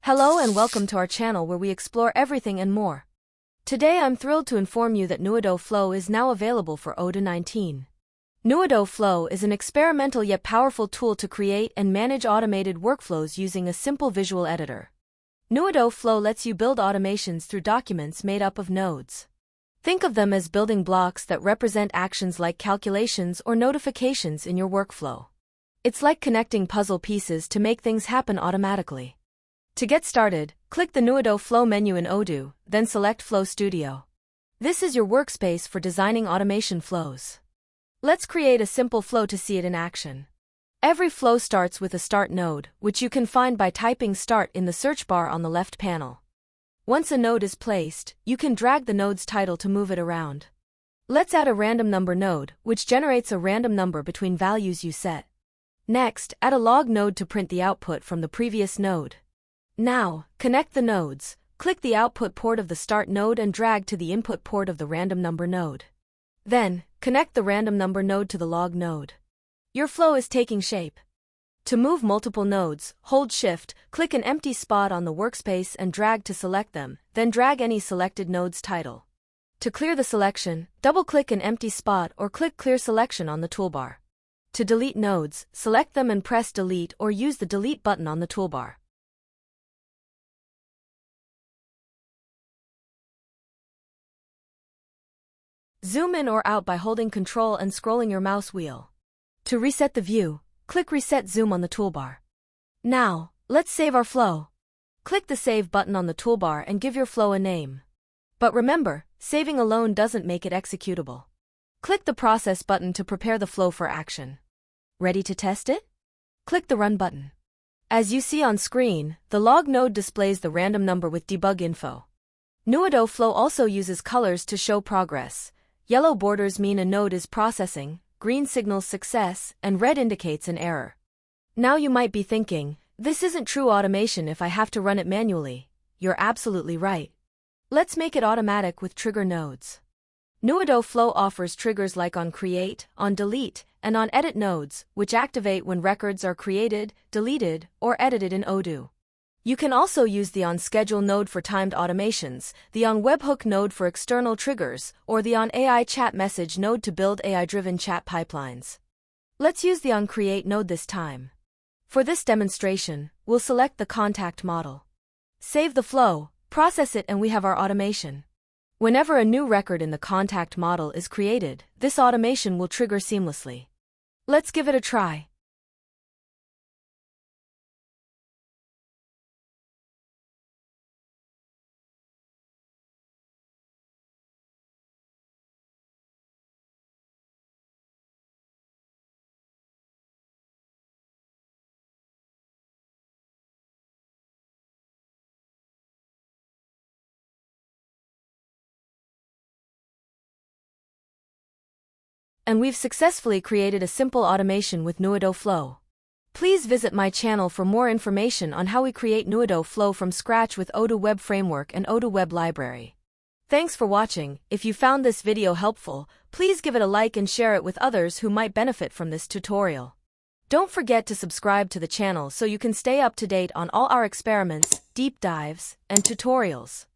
Hello and welcome to our channel where we explore everything and more. Today I'm thrilled to inform you that Nuido Flow is now available for Odoo 19. Nuido Flow is an experimental yet powerful tool to create and manage automated workflows using a simple visual editor. Nuido Flow lets you build automations through documents made up of nodes. Think of them as building blocks that represent actions like calculations or notifications in your workflow. It's like connecting puzzle pieces to make things happen automatically. To get started, click the Nuido Flow menu in Odoo, then select Flow Studio. This is your workspace for designing automation flows. Let's create a simple flow to see it in action. Every flow starts with a start node, which you can find by typing start in the search bar on the left panel. Once a node is placed, you can drag the node's title to move it around. Let's add a random number node, which generates a random number between values you set. Next, add a log node to print the output from the previous node. Now, connect the nodes, click the output port of the start node and drag to the input port of the random number node. Then, connect the random number node to the log node. Your flow is taking shape. To move multiple nodes, hold Shift, click an empty spot on the workspace and drag to select them, then drag any selected node's title. To clear the selection, double-click an empty spot or click Clear Selection on the toolbar. To delete nodes, select them and press Delete or use the Delete button on the toolbar. Zoom in or out by holding Ctrl and scrolling your mouse wheel. To reset the view, click Reset Zoom on the toolbar. Now, let's save our flow. Click the Save button on the toolbar and give your flow a name. But remember, saving alone doesn't make it executable. Click the Process button to prepare the flow for action. Ready to test it? Click the Run button. As you see on screen, the log node displays the random number with debug info. Nuido Flow also uses colors to show progress. Yellow borders mean a node is processing, green signals success, and red indicates an error. Now you might be thinking, this isn't true automation if I have to run it manually. You're absolutely right. Let's make it automatic with trigger nodes. Nuido Flow offers triggers like onCreate, onDelete, and onEdit nodes, which activate when records are created, deleted, or edited in Odoo. You can also use the onSchedule node for timed automations, the onWebhook node for external triggers, or the onAI chat message node to build AI-driven chat pipelines. Let's use the onCreate node this time. For this demonstration, we'll select the contact model. Save the flow, process it, and we have our automation. Whenever a new record in the contact model is created, this automation will trigger seamlessly. Let's give it a try. And we've successfully created a simple automation with Nuido Flow. Please visit my channel for more information on how we create Nuido Flow from scratch with Odoo Web Framework and Odoo Web Library. Thanks for watching. If you found this video helpful, please give it a like and share it with others who might benefit from this tutorial. Don't forget to subscribe to the channel so you can stay up to date on all our experiments, deep dives, and tutorials.